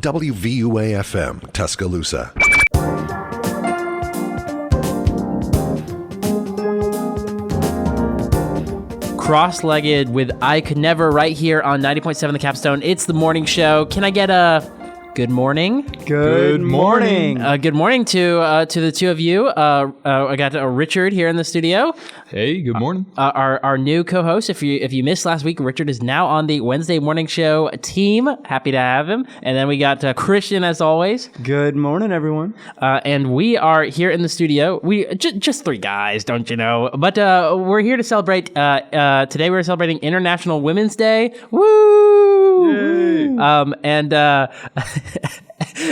WVUA-FM, Tuscaloosa. Cross-legged with I Could Never right here on 90.7 The Capstone. It's the morning show. Can I get a good morning? Good morning. Good morning to the two of you. I got Richard here in the studio. Hey, good morning. Our new co-host. If you missed last week, Richard is now on the Wednesday morning show team. Happy to have him. And then we got Christian as always. Good morning, everyone. And we are here in the studio. We just three guys, don't you know? But we're here to celebrate. Today we're celebrating International Women's Day. Woo! Yay!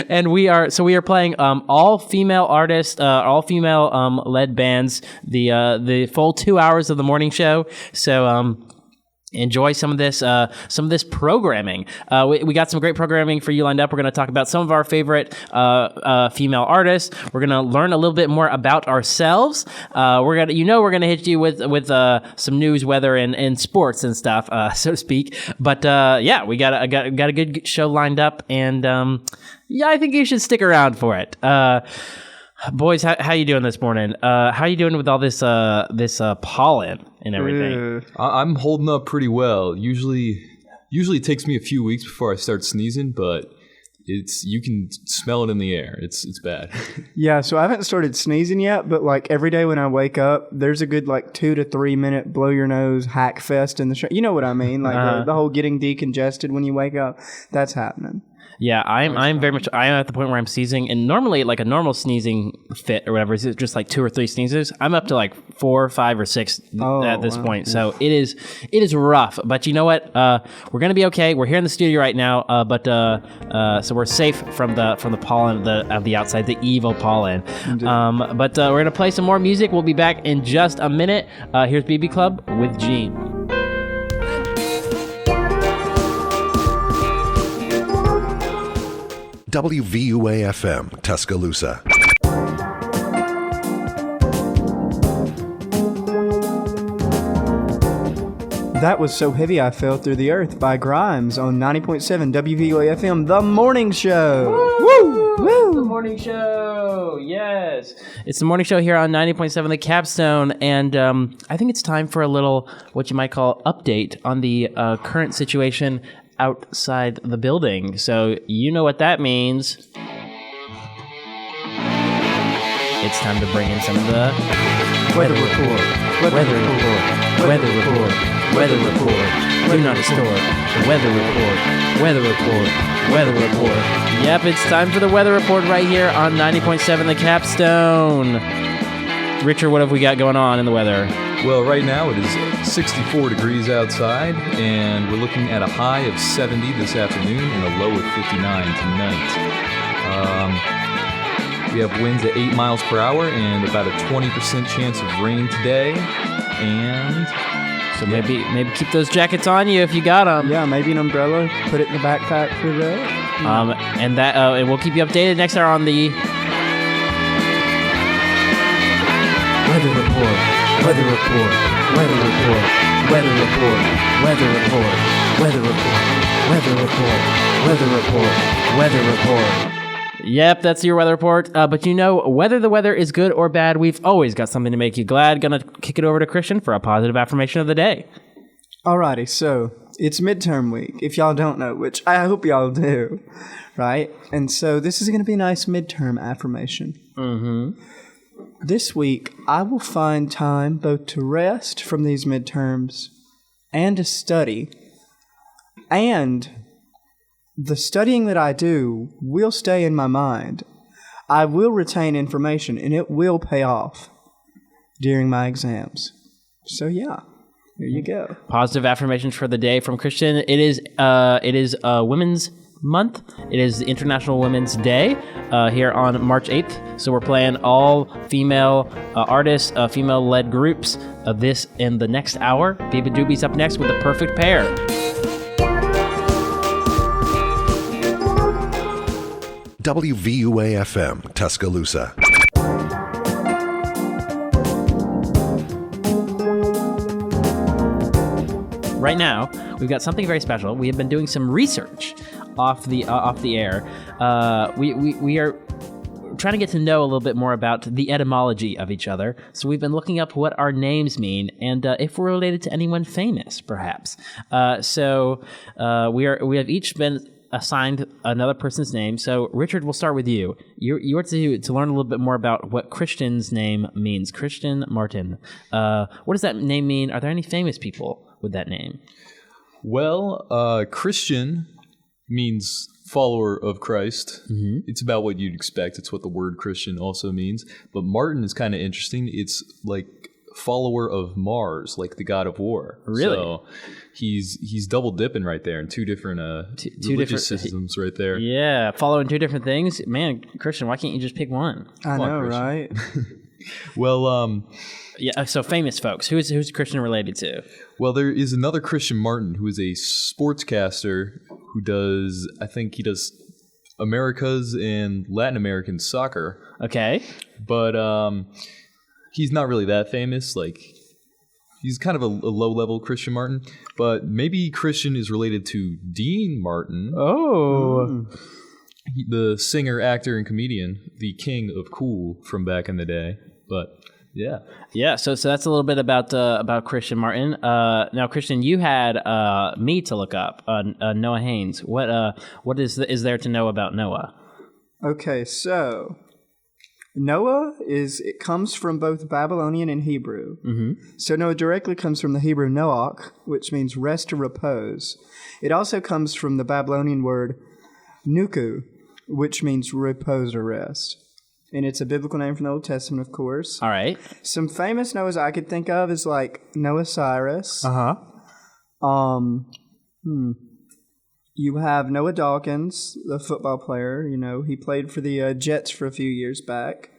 And we are playing all female artists, all female led bands, the full 2 hours of the morning show. So enjoy some of this programming. We got some great programming for you lined up. We're going to talk about some of our favorite female artists. We're going to learn a little bit more about ourselves. We're gonna hit you with some news, weather, and sports and stuff, so to speak. But yeah, we got a good show lined up, and yeah, I think you should stick around for it. Boys, how you doing this morning? How you doing with all this pollen and everything? I'm holding up pretty well. Usually it takes me a few weeks before I start sneezing, but you can smell it in the air. It's bad. Yeah, so I haven't started sneezing yet, but like every day when I wake up, there's a good like 2 to 3 minute blow your nose hack fest in the show. You know what I mean? Like the whole getting decongested when you wake up. That's happening. Yeah, I'm at the point where I'm sneezing, and normally like a normal sneezing fit or whatever is just like 2 or 3 sneezes. I'm up to like 4, 5, or 6 at this point, so it is rough. But you know what? We're gonna be okay. We're here in the studio right now, but so we're safe from the pollen of the outside, the evil pollen. But we're gonna play some more music. We'll be back in just a minute. Here's BB Club with Gene. WVUA-FM, Tuscaloosa. That was So Heavy I Fell Through the Earth by Grimes on 90.7 WVUA-FM, The Morning Show. Woo! Woo! The morning show, yes. It's the morning show here on 90.7 The Capstone, and I think it's time for a little, what you might call, update on the current situation outside the building. So you know what that means. It's time to bring in some of the weather report. Weather report. Weather report. Weather report. Do not distort. Weather report. Weather report. Weather report. Yep, it's time for the weather report right here on 90.7 The Capstone. Richard, what have we got going on in the weather? Well, right now it is 64 degrees outside, and we're looking at a high of 70 this afternoon and a low of 59 tonight. We have winds at 8 miles per hour and about a 20% chance of rain today. And so maybe keep those jackets on you if you got them. Yeah, maybe an umbrella. Put it in the backpack for that. And we'll keep you updated next hour on the weather report. Weather report. Weather report. Weather report. Weather report. Weather report. Weather report. Weather report. Weather report. Yep, that's your weather report. But you know, whether the weather is good or bad, we've always got something to make you glad. Gonna kick it over to Christian for a positive affirmation of the day. Alrighty, so it's midterm week, if y'all don't know, which I hope y'all do, right? And so this is gonna be a nice midterm affirmation. Mm-hmm. This week, I will find time both to rest from these midterms and to study. And the studying that I do will stay in my mind. I will retain information, and it will pay off during my exams. So yeah, here you go. Positive affirmations for the day from Christian. It is Women's Month. It is the International Women's Day here on March 8th. So we're playing all female artists, female-led groups of this in the next hour. Biba Doobie's up next with The Perfect Pair. WVUA-FM, Tuscaloosa. Right now, we've got something very special. We have been doing some research off the air, we are trying to get to know a little bit more about the etymology of each other. So we've been looking up what our names mean and if we're related to anyone famous, perhaps. We have each been assigned another person's name. So Richard, we'll start with you. You are to learn a little bit more about what Christian's name means. Christian Martin. What does that name mean? Are there any famous people with that name? Well, Christian means follower of Christ. Mm-hmm. It's about what you'd expect. It's what the word Christian also means. But Martin is kind of interesting. It's like follower of Mars, like the god of war. Really? So he's double dipping right there in two different religious systems right there. Yeah, following two different things. Man, Christian, why can't you just pick one? I know, right? Well, yeah. So famous folks. Who's Christian related to? Well, there is another Christian Martin who is a sportscaster who does, I think he does America's and Latin American soccer. Okay. But he's not really that famous. Like, he's kind of a low-level Christian Martin. But maybe Christian is related to Dean Martin. Oh. The singer, actor, and comedian, the king of cool from back in the day. But yeah. Yeah, so that's a little bit about Christian Martin. Now, Christian, you had me to look up, Noah Haynes. What is there to know about Noah? Okay, so Noah it comes from both Babylonian and Hebrew. Mm-hmm. So Noah directly comes from the Hebrew Noach, which means rest or repose. It also comes from the Babylonian word nuku, which means repose or rest. And it's a biblical name from the Old Testament, of course. All right. Some famous Noahs I could think of is like Noah Cyrus. You have Noah Dawkins, the football player. You know, he played for the Jets for a few years back.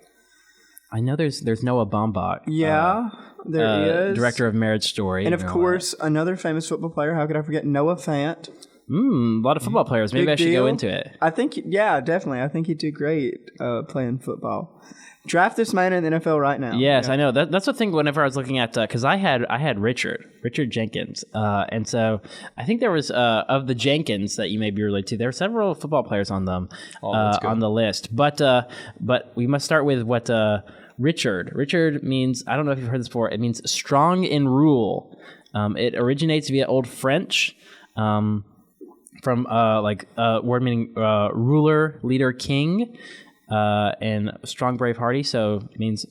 I know there's Noah Baumbach. Yeah, there he is. Director of Marriage Story. And of course, another famous football player. How could I forget Noah Fant? A lot of football players. Maybe I should go into it. I think, yeah, definitely. I think he'd do great playing football. Draft this man in the NFL right now. Yes, I know. That's the thing. Whenever I was looking at, because I had Richard Jenkins, and so I think there was of the Jenkins that you may be related to. There are several football players on them on the list, but we must start with what Richard. Richard means, I don't know if you've heard this before. It means strong in rule. It originates via Old French. From word meaning ruler, leader, king, and strong, brave, hardy. So it means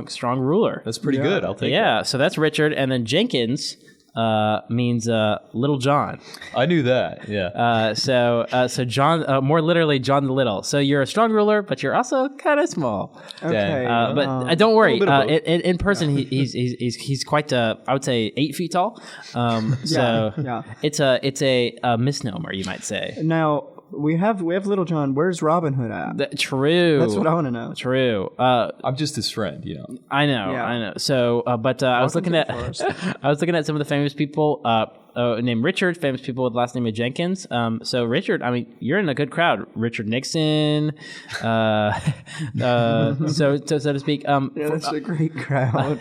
strong ruler. That's pretty good. I'll take it. Yeah, so that's Richard. And then Jenkins means Little John. I knew that, yeah. So John, more literally, John the Little. So you're a strong ruler, but you're also kind of small. Okay. But don't worry. In person, he's quite, I would say, 8 feet tall. It's a misnomer, you might say. Now, we have Little John. Where's Robin Hood at? True. That's what I want to know. True. I'm just his friend, you know. I know. So, I was looking at some of the famous people named Richard, famous people with the last name of Jenkins. So Richard, I mean, you're in a good crowd. Richard Nixon, so to speak. That's a great crowd.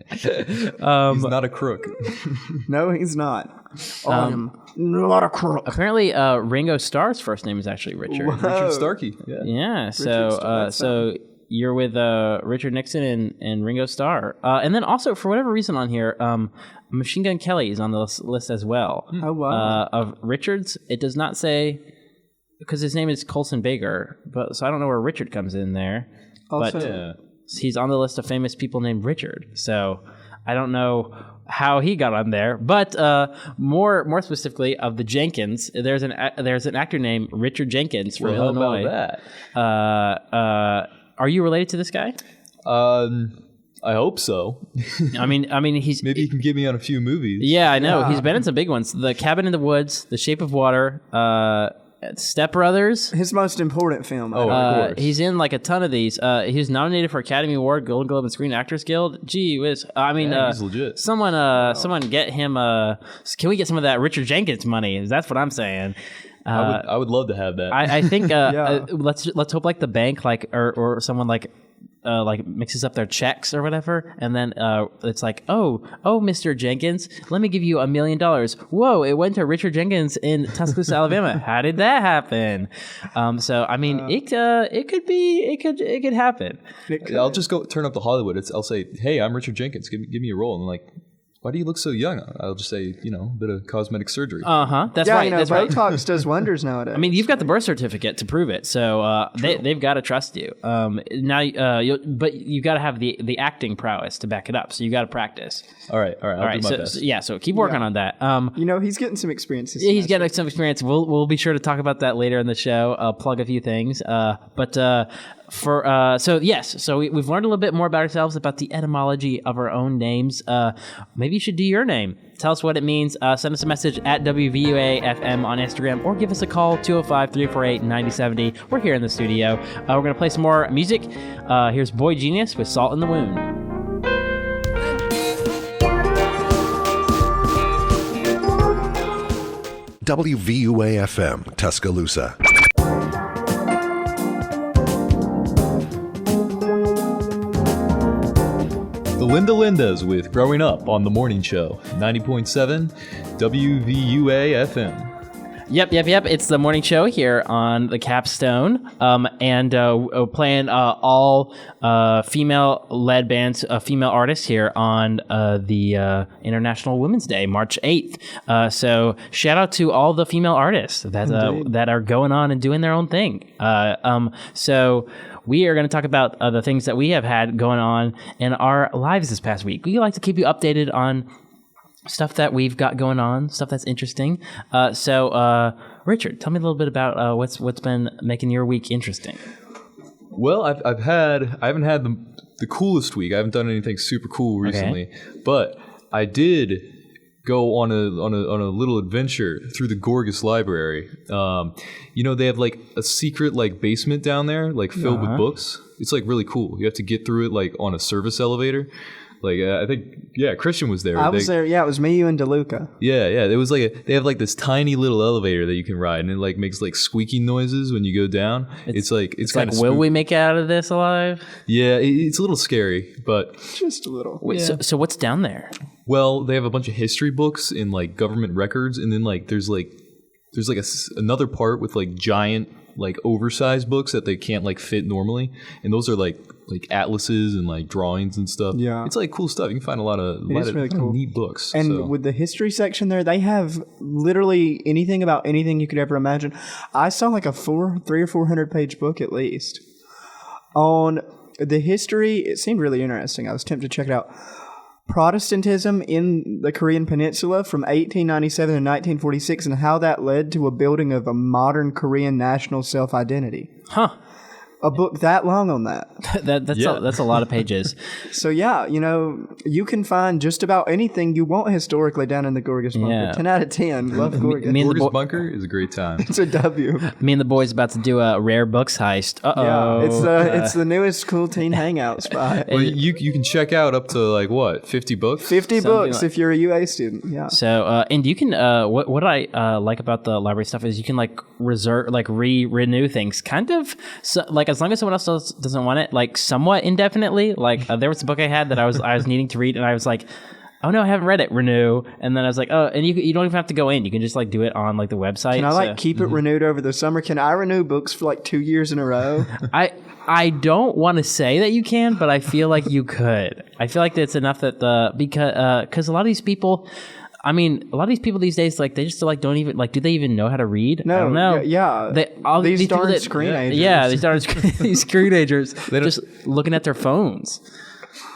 He's not a crook. No, he's not. Not a crook. Apparently, Ringo Starr's first name is actually Richard. Whoa. Richard Starkey. Yeah. So you're with Richard Nixon and Ringo Starr, and then also for whatever reason on here, Machine Gun Kelly is on the list as well. Oh wow! Of Richards, it does not say because his name is Colson Baker, so I don't know where Richard comes in there. Also, he's on the list of famous people named Richard. So I don't know how he got on there, but more specifically of the Jenkins, there's an actor named Richard Jenkins from Illinois. About that? Are you related to this guy? I hope so. I mean, he's maybe you can get me on a few movies. Yeah, I know. He's been in some big ones: The Cabin in the Woods, The Shape of Water, Step Brothers. His most important film. Oh, of course. He's in like a ton of these. He was nominated for Academy Award, Golden Globe, and Screen Actors Guild. Gee whiz! I mean, he's legit. Someone get him. Can we get some of that Richard Jenkins money? That's what I'm saying. I would love to have that. I think let's hope like the bank or someone like like mixes up their checks or whatever, and then it's like, oh, Mr. Jenkins, let me give you $1 million. Whoa, it went to Richard Jenkins in Tuscaloosa, Alabama. How did that happen? So I mean, it could happen. I'll just go turn up to Hollywood. I'll say, hey, I'm Richard Jenkins. Give me a role. And like, why do you look so young? I'll just say, a bit of cosmetic surgery. That's yeah, right. That's right. Botox does wonders nowadays. I mean, you've got the birth certificate to prove it, so they've got to trust you. But you've got to have the acting prowess to back it up. So you got to practice. All right. I'll do my best. So keep working on that. he's getting some experience. He's getting some experience. We'll be sure to talk about that later in the show. I'll plug a few things. So we've learned a little bit more about ourselves, about the etymology of our own names. Maybe you should do your name. Tell us what it means. Send us a message at WVUA-FM on Instagram, or give us a call, 205-348-9070. We're here in the studio. We're going to play some more music. Here's Boy Genius with Salt in the Wound. WVUA-FM, Tuscaloosa. The Linda Lindas with Growing Up on the Morning Show, 90.7 WVUA FM. Yep. It's the morning show here on the Capstone, and playing all female-led bands, female artists here on the International Women's Day, March 8th. So shout out to all the female artists that are going on and doing their own thing. So we are going to talk about the things that we have had going on in our lives this past week. We like to keep you updated on stuff that we've got going on, stuff that's interesting. So Richard, tell me a little bit about what's been making your week interesting. Well, I haven't had the coolest week. I haven't done anything super cool recently, but I did go on a little adventure through the Gorgas Library. They have like a secret like basement down there, like filled with books. It's like really cool. You have to get through it like on a service elevator. Like I think, Christian was there. I was there. Yeah, it was me, you, and DeLuca. Yeah. It was like they have like this tiny little elevator that you can ride, and it like makes like squeaking noises when you go down. It's like will we make it out of this alive? Yeah, it's a little scary, but just a little. Wait, so what's down there? Well, they have a bunch of history books and like government records, and then like there's another part with like giant like oversized books that they can't like fit normally, and those are like atlases and like drawings and stuff. Yeah, it's like cool stuff. You can find a lot of really cool, neat books. And with the history section there, they have literally anything about anything you could ever imagine. I saw like a 300 or 400 page book at least on the history. It seemed really interesting. I was tempted to check it out. Protestantism in the Korean Peninsula from 1897 to 1946, and how that led to a building of a modern Korean national self-identity. Huh. A book that long on that. That's a lot of pages. So you can find just about anything you want historically down in the Gorgas Bunker. Yeah. 10 out of 10. Love Gorgas. Gorgas Bunker is a great time. It's a W. Me and the boys about to do a rare books heist. Uh-oh. Yeah, it's the newest cool teen hangout spot. Well, you can check out up to like what, 50 books? 50 books if you're a UA student. Yeah. So and you can what I like about the library stuff is you can like renew things kind of like as long as someone else doesn't want it, like somewhat indefinitely. Like there was a book I had that I was needing to read, and I was like, oh no, I haven't read it. Renew, and then I was like, oh, and you don't even have to go in. You can just like do it on like the website. Can I keep it renewed over the summer? Can I renew books for like 2 years in a row? I don't want to say that you can, but I feel like you could. I feel like that's enough that because a lot of these people. I mean, a lot of these people these days, like, they just like don't even like. Do they even know how to read? No, I don't know. Yeah, these darn screenagers. Yeah, these darn these screenagers just looking at their phones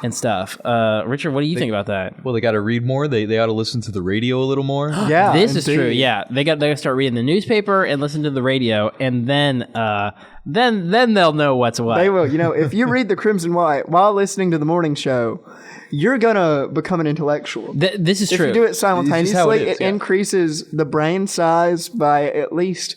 and stuff. Richard, what do you think about that? Well, they got to read more. They ought to listen to the radio a little more. Yeah, this is true. Yeah, they got to start reading the newspaper and listen to the radio, and then they'll know what's what. They will. If you read the Crimson White while listening to the morning show, you're gonna become an intellectual. This is true. If you do it simultaneously, it increases the brain size by at least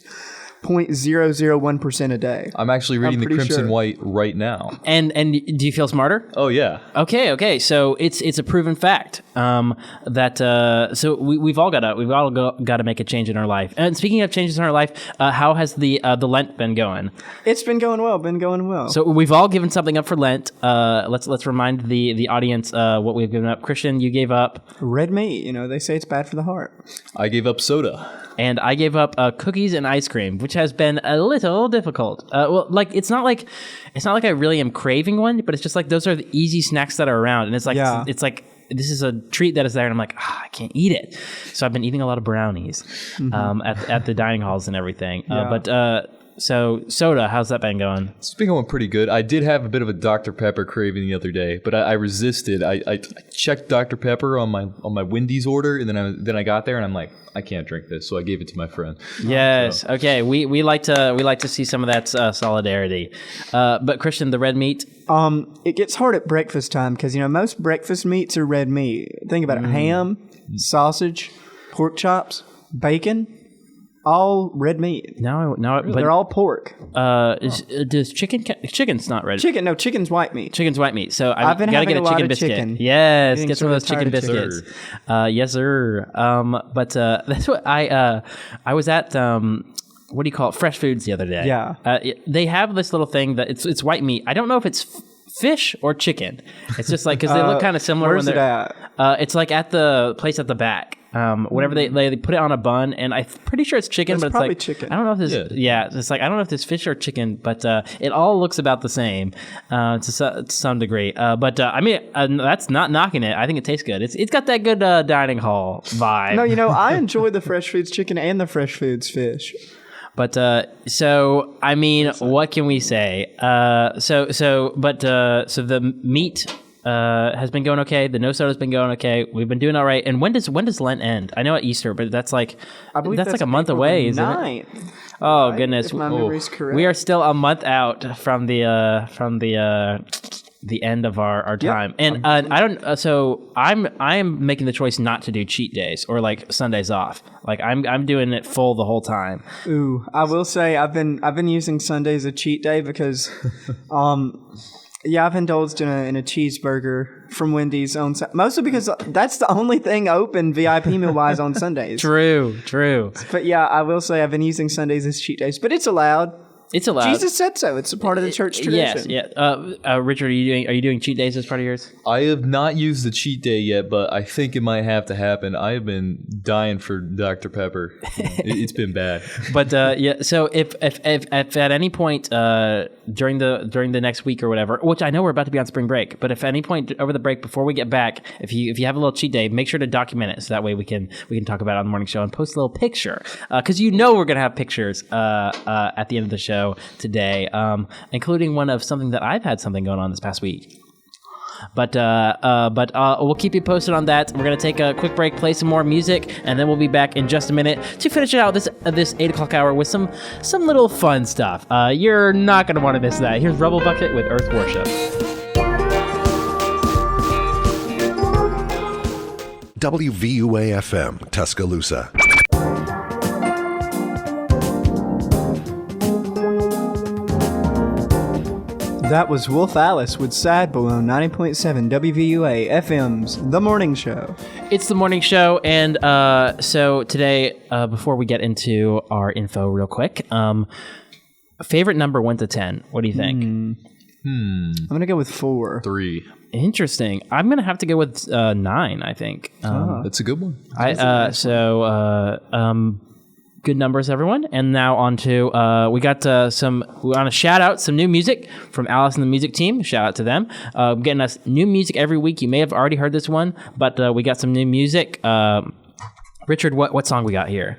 0.001% a day. I'm actually reading the Crimson White right now. And do you feel smarter? Oh yeah. Okay. So it's a proven fact. So we've all got to make a change in our life. And speaking of changes in our life, how has the Lent been going? It's been going well. So we've all given something up for Lent. Let's remind the audience what we've given up. Christian, you gave up Red meat, they say it's bad for the heart. I gave up soda. and I gave up cookies and ice cream, which has been a little difficult. It's not like I really am craving one, but it's just like those are the easy snacks that are around, and it's like this is a treat that is there, and I'm like, I can't eat it. So I've been eating a lot of brownies at the dining halls and everything. So soda, how's that been going? It's been going pretty good. I did have a bit of a Dr. Pepper craving the other day, but I resisted. I checked Dr. Pepper on my Wendy's order, and then I got there and I'm like, I can't drink this, so I gave it to my friend. Yes. So. Okay. We like to see some of that solidarity. But Christian, the red meat. It gets hard at breakfast time because most breakfast meats are red meat. Think about it: ham, sausage, pork chops, bacon. All red meat. But they're all pork. Does chicken's not red? Chicken's white meat. Chicken's white meat. So I've been gotta having get a chicken lot biscuit. of chicken. Yes, get some of those chicken tired of biscuits. Yes, sir. But that's what I was at. What do you call it? Fresh Foods the other day. Yeah. They have this little thing that it's white meat. I don't know if it's fish or chicken. It's just like because they look kind of similar. Where's it at? It's like at the place at the back. Whenever they put it on a bun, and I'm pretty sure it's chicken, but it's probably like chicken. I don't know if this. Yeah, it's like I don't know if it's fish or chicken, but it all looks about the same to some degree. I mean, that's not knocking it. I think it tastes good. It's got that good dining hall vibe. No, I enjoy the Fresh Foods chicken and the Fresh Foods fish. But so I mean, what can we say? So the meat has been going okay. The no soda's been going okay. We've been doing all right. And when does Lent end? I know at Easter, but that's like that's like a month April away, the isn't 9th, it? Oh goodness, if my memory's correct. we are still a month out from the end of our time. And I don't. So I am making the choice not to do cheat days or like Sundays off. Like I'm doing it full the whole time. Ooh, I will say I've been using Sunday as a cheat day because, I've indulged in a cheeseburger from Wendy's on mostly because that's the only thing open VIP meal wise on Sundays. True. But yeah, I will say I've been using Sundays as cheat days, but it's allowed. It's allowed. Jesus said so. It's a part of the church tradition. Yes, yeah. Richard, are you doing cheat days as part of yours? I have not used the cheat day yet, but I think it might have to happen. I have been dying for Dr. Pepper. It's been bad. But so if at any point during the next week or whatever, which I know we're about to be on spring break, but if at any point over the break before we get back, if you have a little cheat day, make sure to document it so that way we can talk about it on the morning show and post a little picture because we're gonna have pictures at the end of the show today, including one of something that I've had something going on this past week. But we'll keep you posted on that. We're gonna take a quick break, play some more music, and then we'll be back in just a minute to finish out this 8 o'clock hour with some little fun stuff. You're not gonna want to miss that. Here's Rubble Bucket with Earth Worship. WVUA-FM, Tuscaloosa. That was Wolf Alice with Sad Boy on 90.7 WVUA FM's The Morning Show. It's the morning show, and so today, before we get into our info real quick, favorite number 1 to 10. What do you think? I'm gonna go with 4. 3. Interesting. I'm gonna have to go with 9. I think. That's a good one. Good numbers, everyone. And now on to, we got we want to shout out some new music from Alice and the Music Team. Shout out to them. Getting us new music every week. You may have already heard this one, but we got some new music. Richard, what song we got here?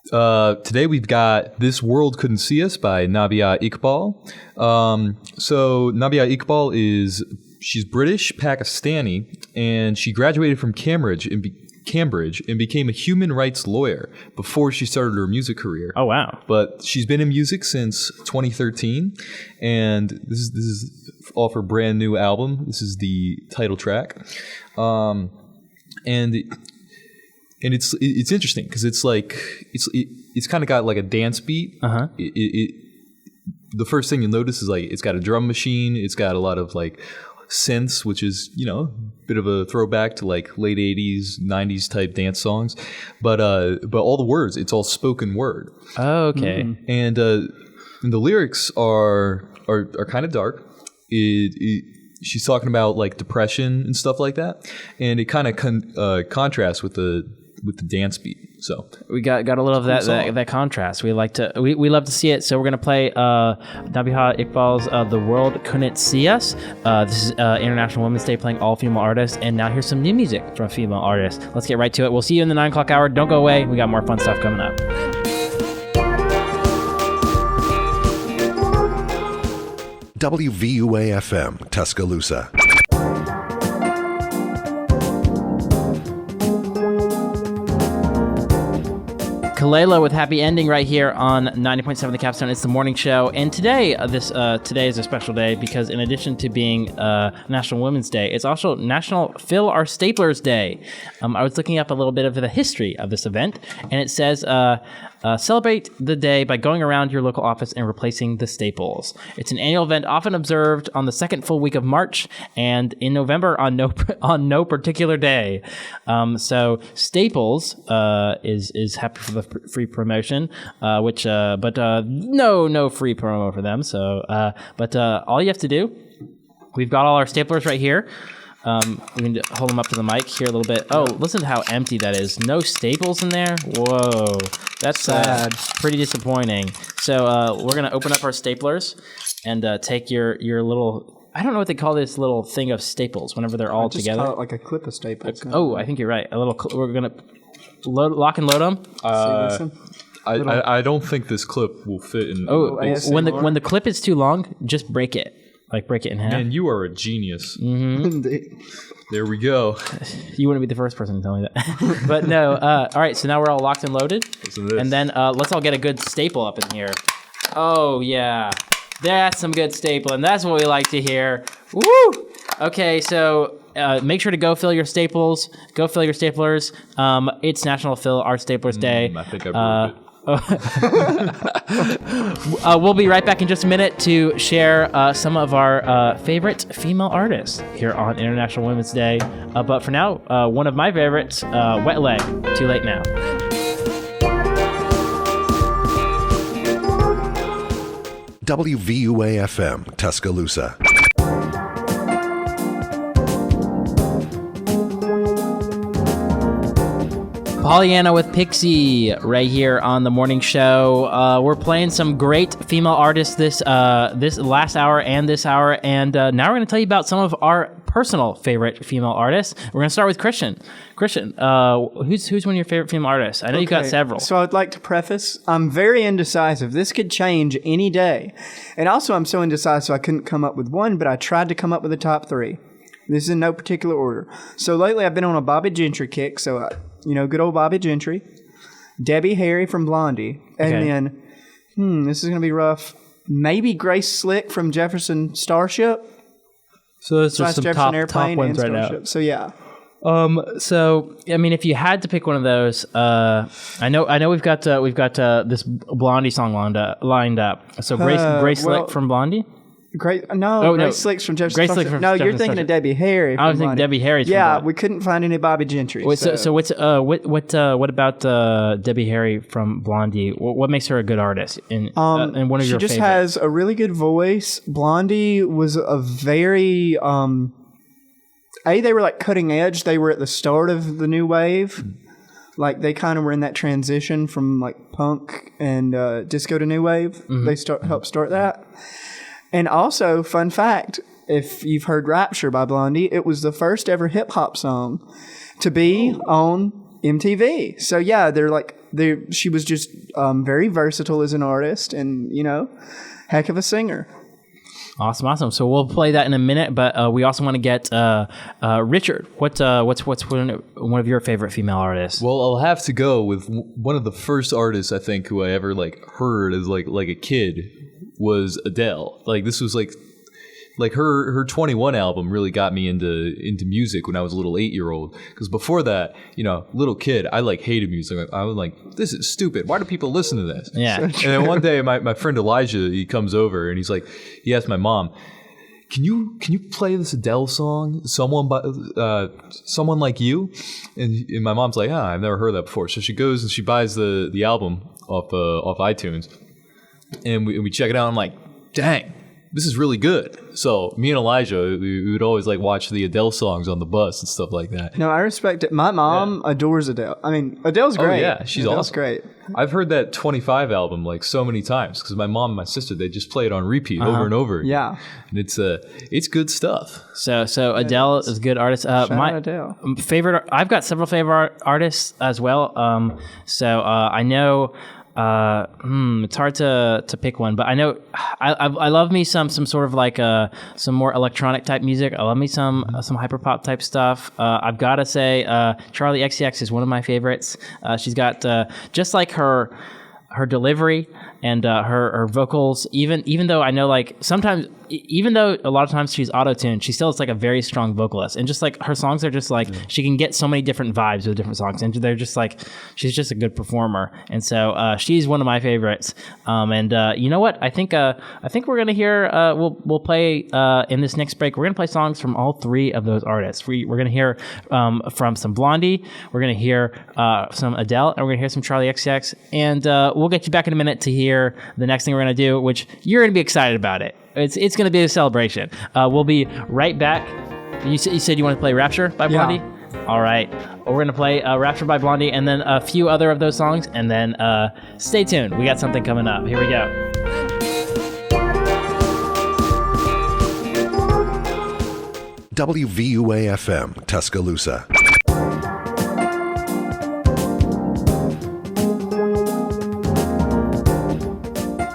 Today we've got This World Couldn't See Us by Nabia Iqbal. So Nabia Iqbal she's British Pakistani, and she graduated from Cambridge and became a human rights lawyer before she started her music career. Oh, wow. But she's been in music since 2013, and this is off her brand new album. This is the title track. And it's interesting because it's like it's kind of got like a dance beat. Uh-huh. The first thing you'll notice is like it's got a drum machine, it's got a lot of like synths, which is, you know, a bit of a throwback to like late 80s, 90s type dance songs. But all the words, it's all spoken word. Oh, okay. And the lyrics are kind of dark. She's talking about like depression and stuff like that, and it kind of contrasts with the dance beat. So We got a little of that contrast. We love to see it. So we're gonna play Nabiha Iqbal's "The World Couldn't See Us." This is International Women's Day, playing all female artists. And now here's some new music from female artists. Let's get right to it. We'll see you in the 9 o'clock hour. Don't go away. We got more fun stuff coming up. WVUA-FM, Tuscaloosa. Kalela with Happy Ending right here on 90.7 The Capstone. It's the morning show. And today, today is a special day because in addition to being National Women's Day, it's also National Fill Our Staplers Day. I was looking up a little bit of the history of this event, and it says, celebrate the day by going around your local office and replacing the staples. It's an annual event often observed on the second full week of March and in November on no particular day. So Staples is happy for the free promotion, no free promo for them. So, all you have to do, we've got all our staplers right here. We can hold them up to the mic here a little bit. Oh, listen to how empty that is. No staples in there? Whoa. That's sad. Pretty disappointing. So we're going to open up our staplers and take your little... I don't know what they call this little thing of staples whenever they're all together. Call it like a clip of staples. I think you're right. We're going to lock and load them. I don't think this clip will fit in. When the clip is too long, just break it. Like break it in half. Man, you are a genius. Indeed. There we go. You wouldn't be the first person to tell me that. But no. All right, so now we're all locked and loaded. Listen to this. And then let's all get a good staple up in here. Oh, yeah. That's some good staple, and that's what we like to hear. Woo! Okay, so make sure to go fill your staples. Go fill your staplers. It's National Fill Our Staplers Day. I think I broke it. We'll be right back in just a minute to share some of our favorite female artists here on International Women's Day. But for now, one of my favorites, Wet Leg, Too Late Now. WVUA-FM, Tuscaloosa. Pollyanna with Pixie right here on the morning show. We're playing some great female artists this last hour and this hour, and now we're going to tell you about some of our personal favorite female artists. We're going to start with Christian. Christian, who's one of your favorite female artists? I know you've got several. So I'd like to preface, I'm very indecisive. This could change any day. And also I'm so indecisive I couldn't come up with one, but I tried to come up with a top 3. This is in no particular order. So lately I've been on a Bobby Gentry kick, so good old Bobby Gentry, Debbie Harry from Blondie, and then, this is going to be rough, maybe Grace Slick from Jefferson Starship. So those are some top ones right now. So yeah. So I mean, if you had to pick one of those, I know we've got this Blondie song lined up. So Grace Slick from Blondie. Grace Slick's from Jefferson. Grace Slick from No, Jefferson you're thinking of Debbie Harry. I was thinking Debbie Harry. Yeah, we couldn't find any Bobby Gentry. Wait, so what's what about Debbie Harry from Blondie? What makes her a good artist? And one of your favorites? She just has a really good voice. Blondie was a very they were like cutting edge. They were at the start of the new wave. Like they kind of were in that transition from like punk and disco to new wave. Mm-hmm. They helped start that. And also, fun fact, if you've heard Rapture by Blondie, it was the first ever hip-hop song to be on MTV. So, yeah, she was just very versatile as an artist and, heck of a singer. Awesome. So we'll play that in a minute, but we also want to get Richard. What's one of your favorite female artists? Well, I'll have to go with one of the first artists I think who I ever heard as like a kid was Adele. Like this was like her 21 album really got me into music when I was a little 8-year-old. Because before that, little kid, I hated music. I was like, this is stupid. Why do people listen to this? Yeah. And then one day, my friend Elijah, he comes over and he asked my mom, can you play this Adele song, someone like you? And my mom's like, I've never heard that before. So she goes and she buys the album off iTunes, and we check it out. I'm like, dang, this is really good. So me and Elijah, we would always like watch the Adele songs on the bus and stuff like that. No, I respect it. My mom adores Adele. I mean, Adele's great. Yeah, she's Adele's awesome. great. I've heard that 25 album like so many times because my mom and my sister, they just play it on repeat over and over. Yeah. And it's good stuff. So Adele is a good artist. Shout out Adele. Favorite. I've got several favorite artists as well. I know. It's hard to pick one, but I know I love me some sort of like some more electronic type music. I love me some hyperpop type stuff. I've got to say, Charli XCX is one of my favorites. She's got just like her delivery and her vocals. Even though I know like sometimes, even though a lot of times she's auto-tuned, she still is like a very strong vocalist. And just like her songs are just like, she can get so many different vibes with different songs. And they're just like, she's just a good performer. And so she's one of my favorites. You know what? I think we're going to hear, we'll play in this next break, we're going to play songs from all three of those artists. We're going to hear from some Blondie, we're going to hear some Adele, and we're going to hear some Charli XCX. And we'll get you back in a minute to hear the next thing we're going to do, which you're going to be excited about it. It's going to be a celebration. We'll be right back. You said you want to play Rapture by Blondie? Yeah. All right. We're going to play Rapture by Blondie and then a few other of those songs. And then stay tuned. We got something coming up. Here we go. WVUA-FM, Tuscaloosa.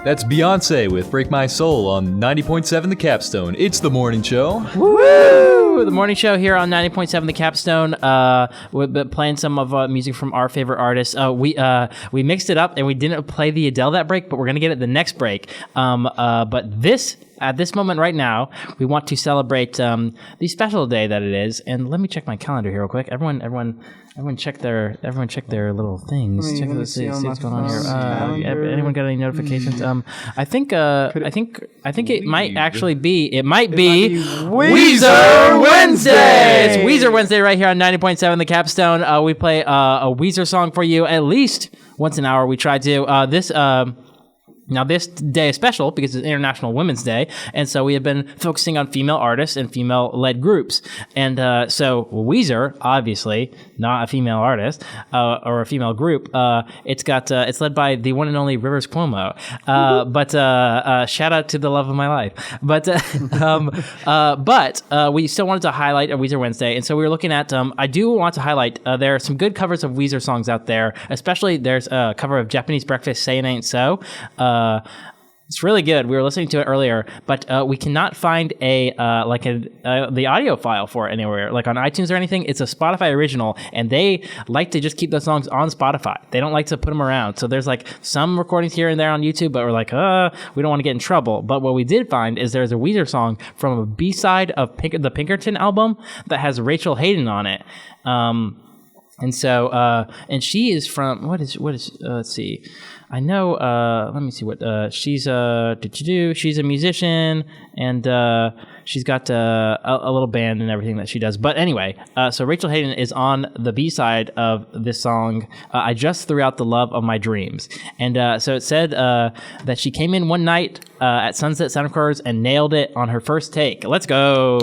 That's Beyonce with Break My Soul on 90.7 The Capstone. It's the morning show. Woo! The morning show here on 90.7 The Capstone. We've been playing some of music from our favorite artists. We mixed it up and we didn't play the Adele that break, but we're going to get it the next break. But at this moment right now, we want to celebrate the special day that it is. And let me check my calendar here real quick. Everyone check their little things. Check see what's going on here. Anyone got any notifications? I think it might actually be Weezer Wednesday. It's Weezer Wednesday right here on 90.7 The Capstone. We play a Weezer song for you at least once an hour. We try to Now, this day is special because it's International Women's Day, and so we have been focusing on female artists and female-led groups. And so Weezer, obviously, not a female artist or a female group. It's led by the one and only Rivers Cuomo. But shout out to the love of my life. But we still wanted to highlight a Weezer Wednesday, and so we were looking at. I do want to highlight there are some good covers of Weezer songs out there. Especially there's a cover of Japanese Breakfast, "Say It Ain't So." It's really good. We were listening to it earlier, but we cannot find the audio file for it anywhere, like on iTunes or anything. It's a Spotify original, and they like to just keep those songs on Spotify. They don't like to put them around. So there's like some recordings here and there on YouTube, but we're like, we don't want to get in trouble. But what we did find is there's a Weezer song from a B-side of the Pinkerton album that has Rachel Hayden on it. And she is from, let's see. I know, let me see what, she's a musician, and she's got a little band and everything that she does. But anyway, so Rachel Hayden is on the B-side of this song, I Just Threw Out the Love of My Dreams. And so it said that she came in one night at Sunset Sound Recorders and nailed it on her first take. Let's go.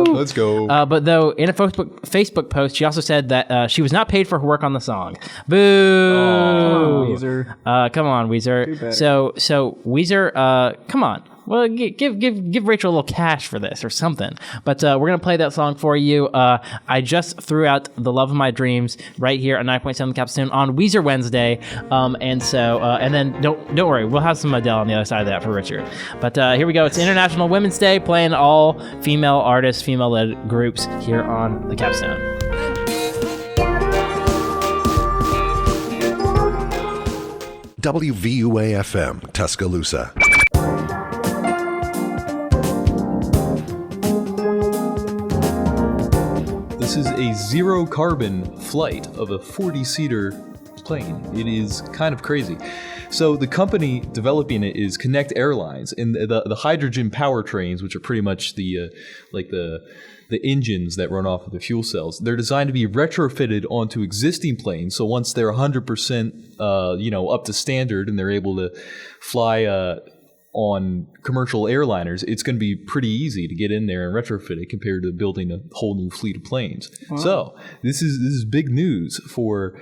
Let's go. But though, in a Facebook post, she also said that she was not paid for her work on the song. Boo! Oh, Weezer. Come on, Weezer. So Weezer, come on. Well, give Rachel a little cash for this or something. But we're gonna play that song for you. I Just Threw Out the Love of My Dreams right here on 9.7 Capstone on Weezer Wednesday. And then don't worry, we'll have some Adele on the other side of that for Richard. But here we go. It's International Women's Day, playing all female artists, female-led groups here on the Capstone. WVUA-FM, Tuscaloosa. This is a zero-carbon flight of a 40-seater plane. It is kind of crazy. So the company developing it is Connect Airlines, and the hydrogen powertrains, which are pretty much the engines that run off of the fuel cells. They're designed to be retrofitted onto existing planes. So once they're 100%, up to standard, and they're able to fly on commercial airliners, it's going to be pretty easy to get in there and retrofit it compared to building a whole new fleet of planes. Wow. So this is big news for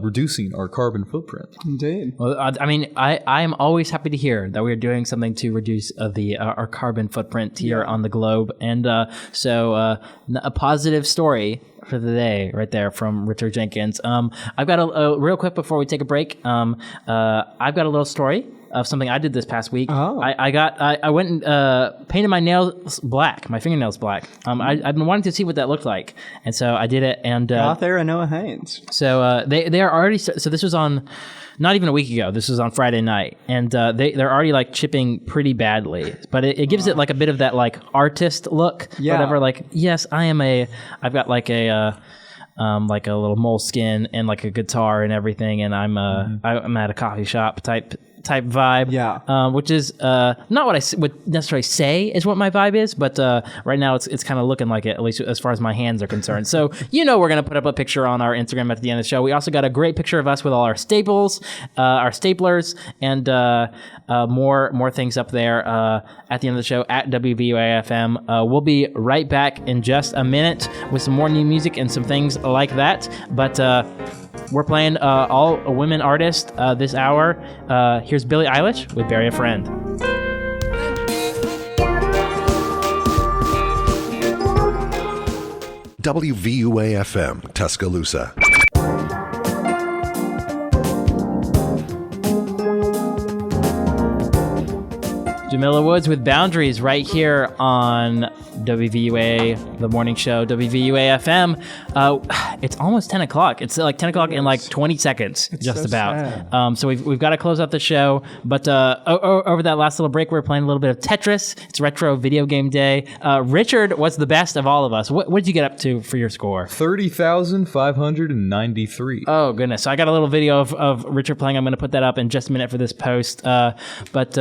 reducing our carbon footprint. Indeed. Well, I am always happy to hear that we're doing something to reduce our carbon footprint here on the globe, and so a positive story for the day right there from Richard Jenkins. I've got a real quick before we take a break. I've got a little story of something I did this past week. Oh. I went and painted my nails black, my fingernails black. I've been wanting to see what that looked like, and so I did it. And out there, Noah Haynes. So they are already. So this was on not even a week ago. This was on Friday night, and they're already like chipping pretty badly. But it gives it like a bit of that like artist look, whatever. Like, yes, I've got like a little moleskin and like a guitar and everything, and I'm at a coffee shop type vibe, which is not what I would necessarily say is what my vibe is, but right now it's kind of looking like it, at least as far as my hands are concerned. So we're going to put up a picture on our Instagram at the end of the show. We also got a great picture of us with all our staples, our staplers, and more things up there at the end of the show at WVUA-FM. We'll be right back in just a minute with some more new music and some things like that, but we're playing all women artists this hour. Here's Billie Eilish with Bury a Friend. WVUA-FM, Tuscaloosa. Jamila Woods with Boundaries right here on WVUA, the morning show, WVUA-FM. It's almost 10 o'clock. It's like 10 o'clock in like 20 seconds, it's just so about. Sad. So we've got to close out the show. But over that last little break, we were playing a little bit of Tetris. It's retro video game day. Richard was the best of all of us. What did you get up to for your score? 30,593. Oh, goodness. So I got a little video of Richard playing. I'm going to put that up in just a minute for this post. But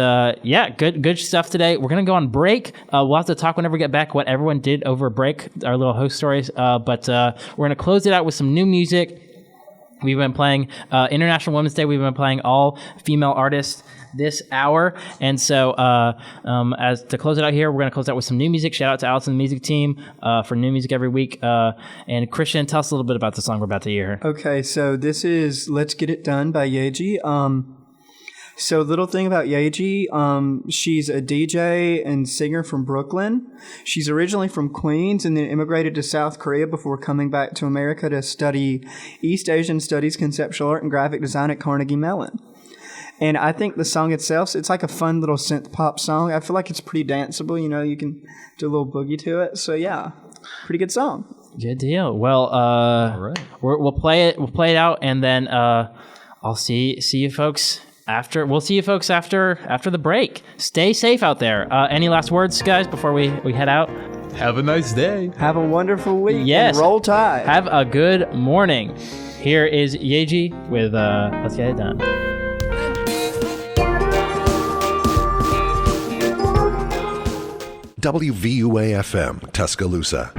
good stuff today. We're going to go on break. We'll have to talk whenever we get back what everyone did over break, our little host stories. But we're going to close it out with some new music. We've been playing International Women's Day. We've been playing all female artists this hour. And so as to close it out here, we're going to close out with some new music. Shout out to Allison, the music team, for new music every week. And Christian, tell us a little bit about the song we're about to hear. Okay, so this is Let's Get It Done by Yeji. So little thing about Yeji, she's a DJ and singer from Brooklyn. She's originally from Queens and then immigrated to South Korea before coming back to America to study East Asian Studies, Conceptual Art, and Graphic Design at Carnegie Mellon. And I think the song itself, it's like a fun little synth pop song. I feel like it's pretty danceable. You can do a little boogie to it. So yeah, pretty good song. Good deal. Well, all right. We'll play it. We'll play it out, and then I'll see you folks. We'll see you folks after the break. Stay safe out there. Any last words, guys, before we head out? Have a nice day. Have a wonderful week. Yes. And roll Tide. Have a good morning. Here is Yeji with Let's Get It Done. WVUA-FM, Tuscaloosa.